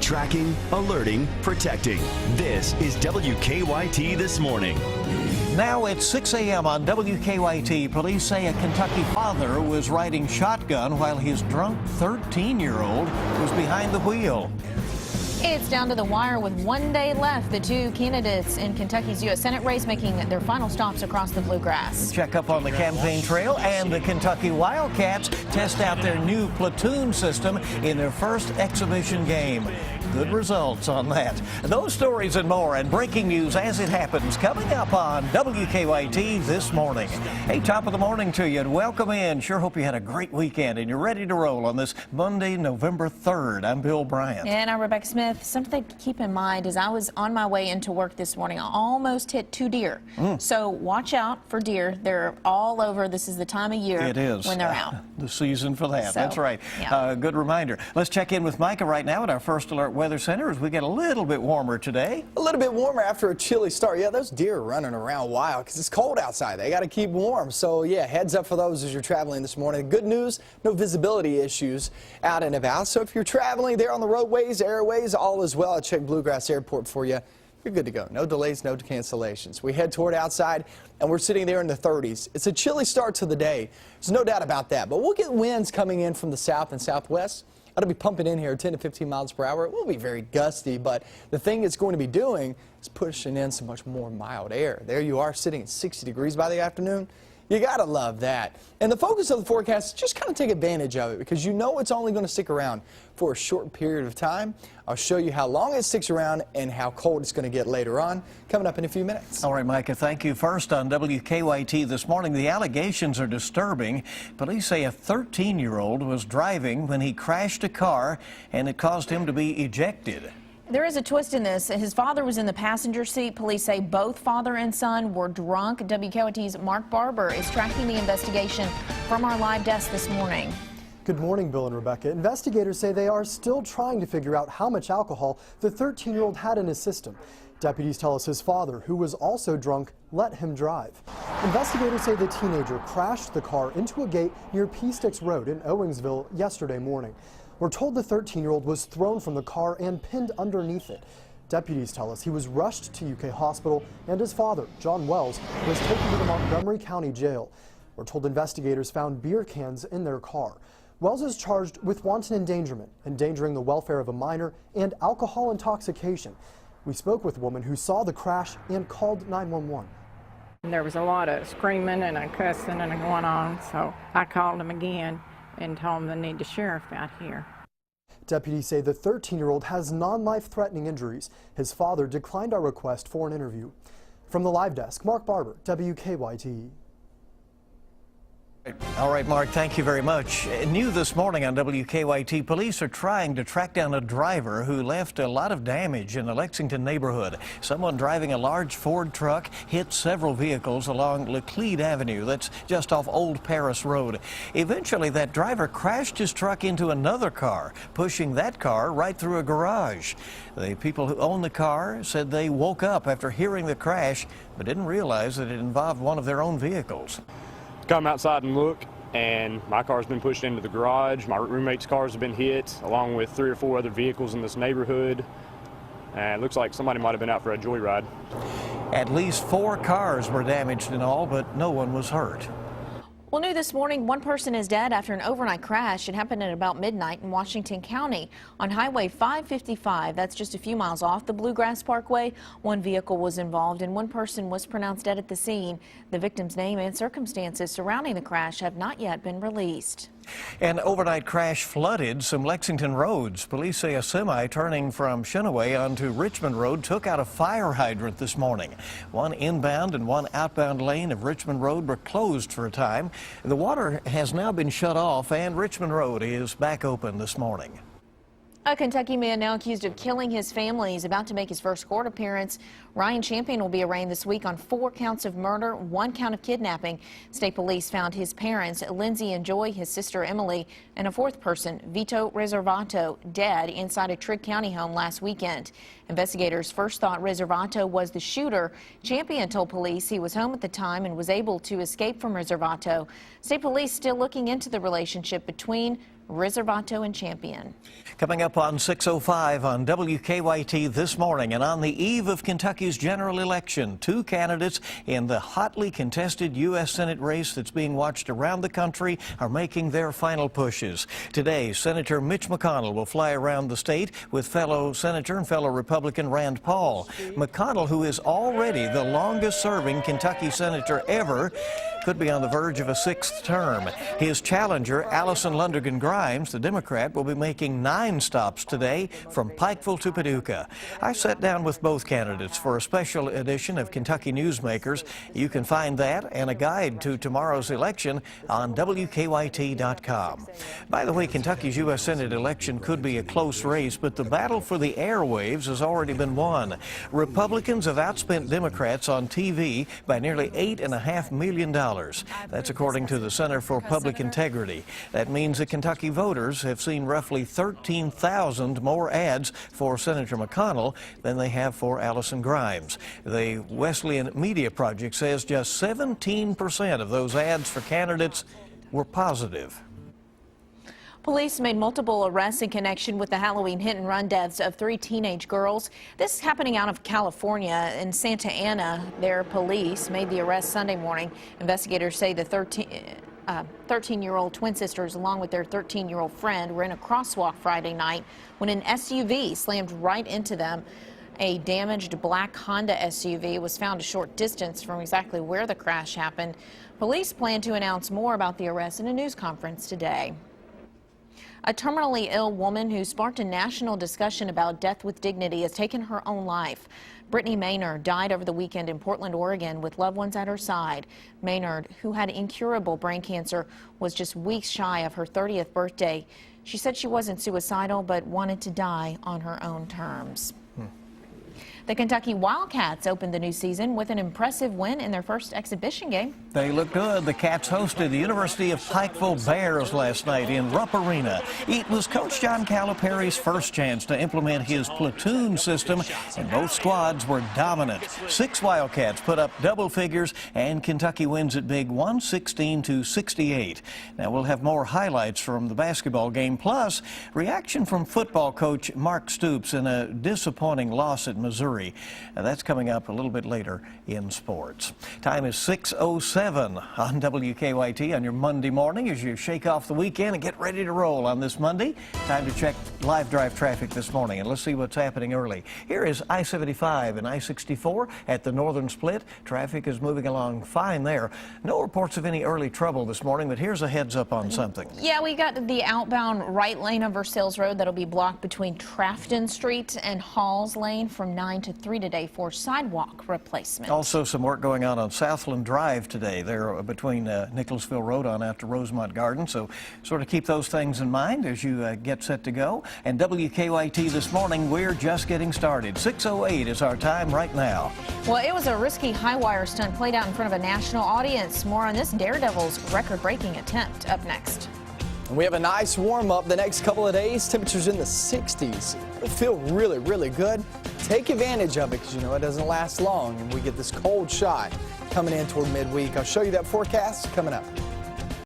Tracking, alerting, protecting. This is WKYT This Morning. Now it's 6 a.m. on WKYT. Police say a Kentucky father was riding shotgun while his drunk 13-year-old was behind the wheel. It's down to the wire with 1 day left. The two candidates in Kentucky's U.S. Senate race making their final stops across the bluegrass. Check up on the campaign trail, and the Kentucky Wildcats test out their new platoon system in their first exhibition game. Good results on that. Those stories and more, and breaking news as it happens, coming up on WKYT This Morning. Hey, top of the morning to you, and welcome in. Sure hope you had a great weekend and you're ready to roll on this Monday, November 3rd. I'm Bill Bryant. And I'm Rebecca Smith. Something to keep in mind is I was on my way into work this morning. I almost hit 2 deer. So watch out for deer. They're all over. This is the time of year it is when they're out. The season for that. So, that's right. yeah. Good reminder. Let's check in with Micah right now at our First Alert Weather Center as we get a little bit warmer today. A little bit warmer after a chilly start. Yeah, those deer are running around wild because it's cold outside. They got to keep warm. So, yeah, heads up for those as you're traveling this morning. Good news, no visibility issues out and about. So if you're traveling there on the roadways, airways, all is well. I checked Bluegrass Airport for you. You're good to go. No delays, no cancellations. We head toward outside, and we're sitting there in the 30s. It's a chilly start to the day. There's no doubt about that. But we'll get winds coming in from the south and southwest. That'll be pumping in here 10 to 15 miles per hour. It will be very gusty, but the thing it's going to be doing is pushing in some much more mild air. There you are sitting at 60 degrees by the afternoon. You got to love that. And the focus of the forecast is just kind of take advantage of it because you know it's only going to stick around for a short period of time. I'll show you how long it sticks around and how cold it's going to get later on, coming up in a few minutes. All right, Micah, thank you. First on WKYT this morning, the allegations are disturbing. Police say a 13-year-old was driving when he crashed a car and it caused him to be ejected. There is a twist in this. His father was in the passenger seat. Police say both father and son were drunk. WKYT's Mark Barber is tracking the investigation from our live desk this morning. Good morning, Bill and Rebecca. Investigators say they are still trying to figure out how much alcohol the 13-year-old had in his system. Deputies tell us his father, who was also drunk, let him drive. Investigators say the teenager crashed the car into a gate near P-Sticks Road in Owingsville yesterday morning. We're told the 13-year-old was thrown from the car and pinned underneath it. Deputies tell us he was rushed to UK Hospital, and his father, John Wells, was taken to the Montgomery County Jail. We're told investigators found beer cans in their car. Wells is charged with wanton endangerment, endangering the welfare of a minor, and alcohol intoxication. We spoke with a woman who saw the crash and called 911. There was a lot of screaming and a cussing and going on, so I called him again and told him they need the sheriff out here. Deputies say the 13-year-old has non-life-threatening injuries. His father declined our request for an interview. From the live desk, Mark Barber, WKYT. All right, Mark, thank you very much. New this morning on WKYT, police are trying to track down a driver who left a lot of damage in the Lexington neighborhood. Someone driving a large Ford truck hit several vehicles along Laclede Avenue. That's just off Old Paris Road. Eventually, that driver crashed his truck into another car, pushing that car right through a garage. The people who own the car said they woke up after hearing the crash, but didn't realize that it involved one of their own vehicles. Come outside and look, and my car's been pushed into the garage. My roommate's cars have been hit, along with 3 or 4 other vehicles in this neighborhood. And it looks like somebody might have been out for a joyride. At least 4 cars were damaged in all, but no one was hurt. Well, new this morning, one person is dead after an overnight crash. It happened at about midnight in Washington County on Highway 555. That's just a few miles off the Bluegrass Parkway. One vehicle was involved and one person was pronounced dead at the scene. The victim's name and circumstances surrounding the crash have not yet been released. An overnight crash flooded some Lexington roads. Police say a semi turning from Shenaway onto Richmond Road took out a fire hydrant this morning. One inbound and one outbound lane of Richmond Road were closed for a time. The water has now been shut off and Richmond Road is back open this morning. A Kentucky man now accused of killing his family is about to make his first court appearance. Ryan Champion will be arraigned this week on 4 counts of murder, 1 count of kidnapping. State police found his parents, Lindsay and Joy, his sister Emily, and a 4th person, Vito Reservato, dead inside a Trigg County home last weekend. Investigators first thought Reservato was the shooter. Champion told police he was home at the time and was able to escape from Reservato. State police still looking into the relationship between Riservato and Champion. Coming up on 6:05 on WKYT this morning, and on the eve of Kentucky's general election, two candidates in the hotly contested U.S. Senate race that's being watched around the country are making their final pushes. Today, Senator Mitch McConnell will fly around the state with fellow Senator and fellow Republican Rand Paul. McConnell, who is already the longest-serving Kentucky senator ever, could be on the verge of a sixth term. His challenger, Allison Lundergan Grimes, the Democrat, will be making 9 stops today from Pikeville to Paducah. I sat down with both candidates for a special edition of Kentucky Newsmakers. You can find that and a guide to tomorrow's election on WKYT.com. By the way, Kentucky's U.S. Senate election could be a close race, but the battle for the airwaves has already been won. Republicans have outspent Democrats on TV by nearly $8.5 million. That's according to the Center for Public Integrity. That means that Kentucky voters have seen roughly 13,000 more ads for Senator McConnell than they have for Allison Grimes. The Wesleyan Media Project says just 17% of those ads for candidates were positive. Police made multiple arrests in connection with the Halloween hit-and-run deaths of 3 teenage girls. This is happening out of California. In Santa Ana, their police made the arrest Sunday morning. Investigators say the 13-year-old twin sisters, along with their 13-year-old friend, were in a crosswalk Friday night when an SUV slammed right into them. A damaged black Honda SUV was found a short distance from exactly where the crash happened. Police plan to announce more about the arrest in a news conference today. A terminally ill woman who sparked a national discussion about death with dignity has taken her own life. Brittany Maynard died over the weekend in Portland, Oregon, with loved ones at her side. Maynard, who had incurable brain cancer, was just weeks shy of her 30th birthday. She said she wasn't suicidal, but wanted to die on her own terms. The Kentucky Wildcats opened the new season with an impressive win in their first exhibition game. They look good. The Cats hosted the University of Pikeville Bears last night in Rupp Arena. It was Coach John Calipari's first chance to implement his platoon system, and both squads were dominant. 6 Wildcats put up double figures, and Kentucky wins it big, 116-68. Now we'll have more highlights from the basketball game, plus reaction from football coach Mark Stoops in a disappointing loss at Missouri. That's coming up a little bit later in sports. Time is 6:07 on WKYT on your Monday morning as you shake off the weekend and get ready to roll on this Monday. Time to check live drive traffic this morning, and let's see what's happening early. Here is I-75 and I-64 at the northern split. Traffic is moving along fine there. No reports of any early trouble this morning, but here's a heads up on something. Yeah, we got the outbound right lane of Versailles Road that'll be blocked between Trafton Street and Halls Lane from 9 to 3 today for sidewalk replacement. Also some work going on Southland Drive today. They're between Nicholasville Road on out to Rosemont Garden, so sort of keep those things in mind as you get set to go. And WKYT this morning, we're just getting started. 6:08 is our time right now. Well, it was a risky high-wire stunt played out in front of a national audience. More on this Daredevil's record-breaking attempt up next. And we have a nice warm-up the next couple of days. Temperatures in the 60s. It'll feel really, really good. Take advantage of it because you know it doesn't last long, and we get this cold shot coming in toward midweek. I'll show you that forecast coming up.